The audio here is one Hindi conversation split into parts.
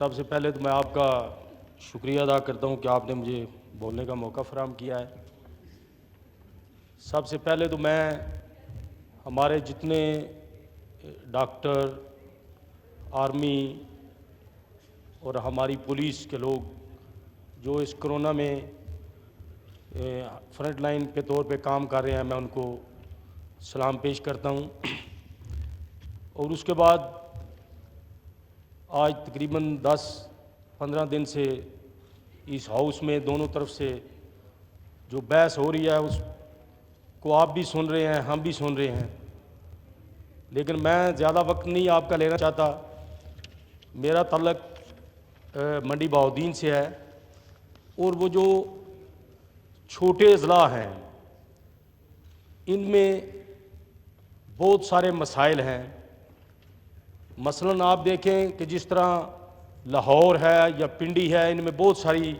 सबसे पहले तो मैं आपका शुक्रिया अदा करता हूं कि आपने मुझे बोलने का मौका फराहम किया है। सबसे पहले तो मैं हमारे जितने डॉक्टर, आर्मी और हमारी पुलिस के लोग जो इस कोरोना में फ्रंट लाइन के तौर पे काम कर रहे हैं, मैं उनको सलाम पेश करता हूं। और उसके बाद आज तकरीबन 10-15 दिन से इस हाउस में दोनों तरफ से जो बहस हो रही है उसको आप भी सुन रहे हैं, हम भी सुन रहे हैं। लेकिन मैं ज़्यादा वक्त नहीं आपका लेना चाहता। मेरा ताल्लुक मंडी बहाउद्दीन से है और वो जो छोटे अजला हैं इनमें बहुत सारे मसाइल हैं। मसलन आप देखें कि जिस तरह लाहौर है या पिंडी है, इनमें बहुत सारी,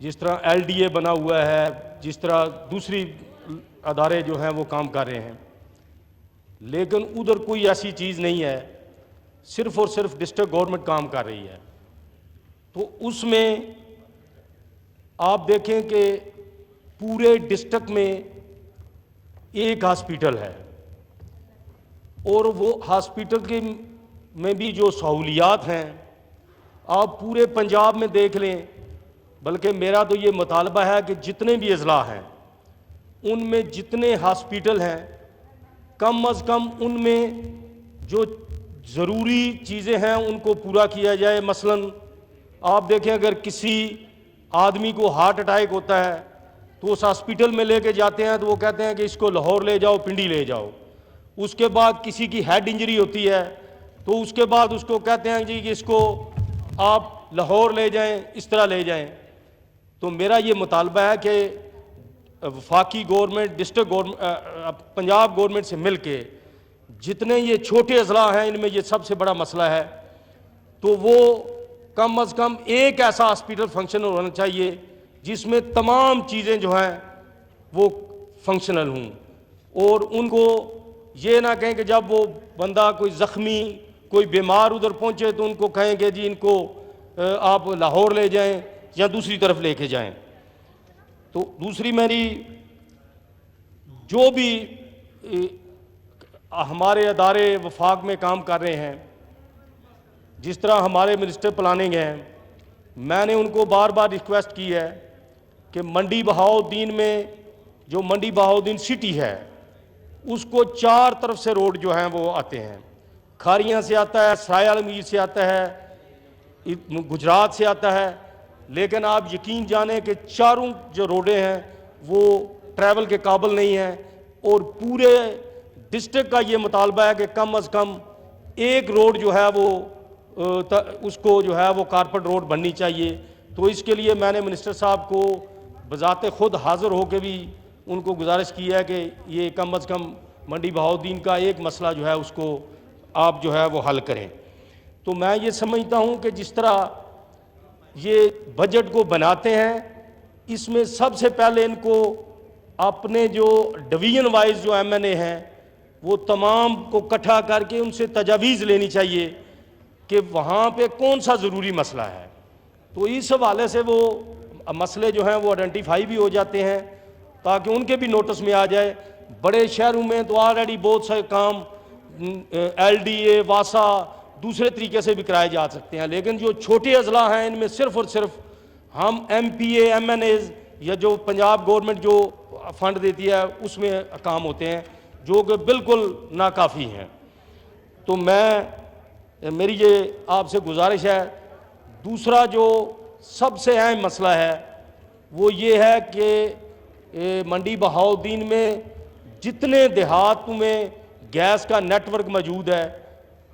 जिस तरह LDA बना हुआ है, जिस तरह दूसरी अदारे जो हैं वो काम कर रहे हैं, लेकिन उधर कोई ऐसी चीज़ नहीं है, सिर्फ़ और सिर्फ डिस्ट्रिक्ट गवर्नमेंट काम कर रही है। तो उसमें आप देखें कि पूरे डिस्ट्रिक्ट में एक हॉस्पिटल है और वो हॉस्पिटल के में भी जो सहूलियात हैं आप पूरे पंजाब में देख लें। बल्कि मेरा तो ये मुतालबा है कि जितने भी अजला हैं उनमें जितने हॉस्पिटल हैं कम अज़ कम उनमें जो ज़रूरी चीज़ें हैं उनको पूरा किया जाए। मसलन आप देखें, अगर किसी आदमी को हार्ट अटैक होता है तो उस हॉस्पिटल में लेके जाते हैं तो वो कहते हैं कि इसको लाहौर ले जाओ, पिंडी ले जाओ। उसके बाद किसी की हेड इंजरी होती है तो उसके बाद उसको कहते हैं जी कि इसको आप लाहौर ले जाएं, इस तरह ले जाएं। तो मेरा ये मुतालबा है कि वफाकी government, district government, Punjab government से मिल के जितने ये छोटे अजला हैं इनमें ये सबसे बड़ा मसला है, तो वो कम अज़ कम एक ऐसा हॉस्पिटल फंक्शनल होना चाहिए जिसमें तमाम चीज़ें जो हैं वो फंक्शनल हों। और उनको ये ना कहें कि जब वो बंदा कोई ज़ख्मी, कोई बीमार उधर पहुँचे तो उनको कहें कि जी इनको आप लाहौर ले जाएं या दूसरी तरफ लेके जाएं। तो दूसरी मेरी, जो भी हमारे अदारे वफाक में काम कर रहे हैं, जिस तरह हमारे मिनिस्टर प्लानिंग हैं, मैंने उनको बार बार रिक्वेस्ट की है कि मंडी बहाउद्दीन में जो मंडी बहाउद्दीन सिटी है उसको 4 तरफ से रोड जो हैं वो आते हैं। खारियाँ से आता है, सराय आलमगीर से आता है, गुजरात से आता है। लेकिन आप यकीन जाने कि चारों जो रोडें हैं वो ट्रैवल के काबिल नहीं हैं। और पूरे डिस्ट्रिक्ट का ये मुतालबा है कि कम अज़ कम एक रोड जो है वो उसको जो है वो कारपेट रोड बननी चाहिए। तो इसके लिए मैंने मिनिस्टर साहब को बजाते खुद हाज़िर होकर भी उनको गुजारिश की है कि ये कम अज़ कम मंडी बहाउद्दीन का एक मसला जो है उसको आप जो है वो हल करें। तो मैं ये समझता हूँ कि जिस तरह ये बजट को बनाते हैं, इसमें सबसे पहले इनको अपने जो डिवीज़न वाइज जो MNA हैं वो तमाम को इकट्ठा करके उनसे तजावीज़ लेनी चाहिए कि वहाँ पे कौन सा ज़रूरी मसला है। तो इस हवाले से वो मसले जो हैं वो आइडेंटिफाई भी हो जाते हैं ताकि उनके भी नोटिस में आ जाए। बड़े शहरों में तो ऑलरेडी बहुत सारे काम LDA, वासा, दूसरे तरीके से भी कराए जा सकते हैं, लेकिन जो छोटे अजला हैं इनमें सिर्फ़ और सिर्फ हम MPA, MNAs या जो पंजाब गवर्नमेंट जो फंड देती है उसमें काम होते हैं जो कि बिल्कुल नाकाफ़ी हैं। तो मेरी ये आपसे गुजारिश है। दूसरा जो सबसे अहम मसला है वो ये है कि मंडी बहाउद्दीन में जितने देहातों में गैस का नेटवर्क मौजूद है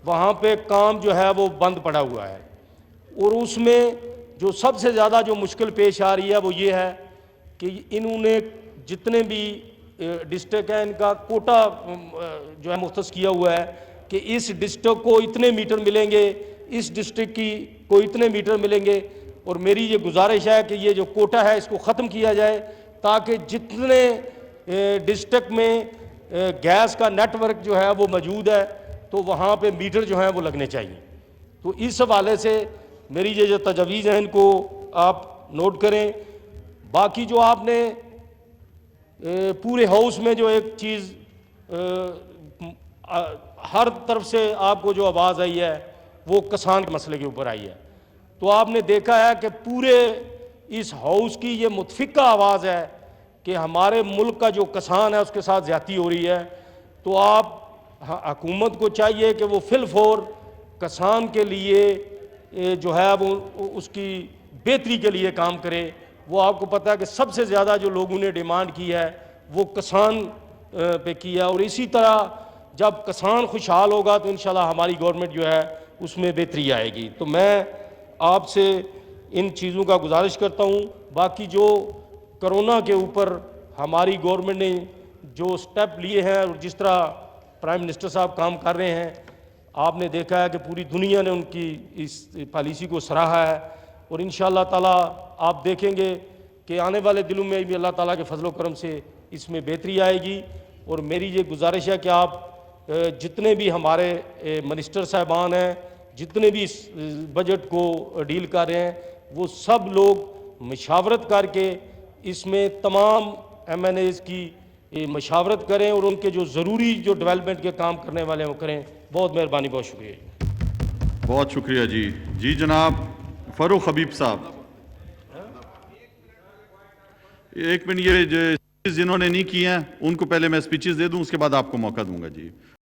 वहाँ पे काम जो है वो बंद पड़ा हुआ है। और उसमें जो सबसे ज़्यादा जो मुश्किल पेश आ रही है वो ये है कि इन्होंने जितने भी डिस्ट्रिक्ट हैं इनका कोटा जो है मुख्तस किया हुआ है कि इस डिस्ट्रिक्ट को इतने मीटर मिलेंगे, इस डिस्ट्रिक्ट की को इतने मीटर मिलेंगे। और मेरी ये गुजारिश है कि ये जो कोटा है इसको ख़त्म किया जाए ताकि जितने डिस्ट्रिक्ट में गैस का नेटवर्क जो है वो मौजूद है तो वहाँ पे मीटर जो हैं वो लगने चाहिए। तो इस हवाले से मेरी ये जो तजवीज़ हैं इनको आप नोट करें। बाकी जो आपने पूरे हाउस में जो एक चीज़ हर तरफ से आपको जो आवाज़ आई है वो किसान के मसले के ऊपर आई है। तो आपने देखा है कि पूरे इस हाउस की ये मुतफिका आवाज़ है कि हमारे मुल्क का जो किसान है उसके साथ ज़्यादती हो रही है। तो आप हुकूमत को चाहिए कि वो फिलफौर किसान के लिए जो है वो उसकी बेहतरी के लिए काम करे। वो आपको पता है कि सबसे ज़्यादा जो लोगों ने डिमांड की है वो किसान पे की है, और इसी तरह जब किसान खुशहाल होगा तो इंशाल्लाह हमारी गवर्नमेंट जो है उसमें बेहतरी आएगी। तो मैं आपसे इन चीज़ों का गुजारिश करता हूँ। बाकी जो कोरोना के ऊपर हमारी गवर्नमेंट ने जो स्टेप लिए हैं और जिस तरह प्राइम मिनिस्टर साहब काम कर रहे हैं, आपने देखा है कि पूरी दुनिया ने उनकी इस पॉलिसी को सराहा है। और इंशाअल्लाह ताला आप देखेंगे कि आने वाले दिनों में भी अल्लाह ताला के फजल करम से इसमें बेहतरी आएगी। और मेरी ये गुजारिश है कि आप जितने भी हमारे मिनिस्टर साहबान हैं, जितने भी इस बजट को डील कर रहे हैं, वो सब लोग मशावरत करके इसमें तमाम MNAs की मशावरत करें और उनके जो ज़रूरी जो डेवलपमेंट के काम करने वाले हैं वो करें। बहुत मेहरबानी, बहुत शुक्रिया। बहुत शुक्रिया जी। जी जनाब फ़ारूक हबीब साहब, एक मिनट, ये जो जिन्होंने नहीं किए हैं उनको पहले मैं स्पीचेस दे दूं, उसके बाद आपको मौका दूंगा जी।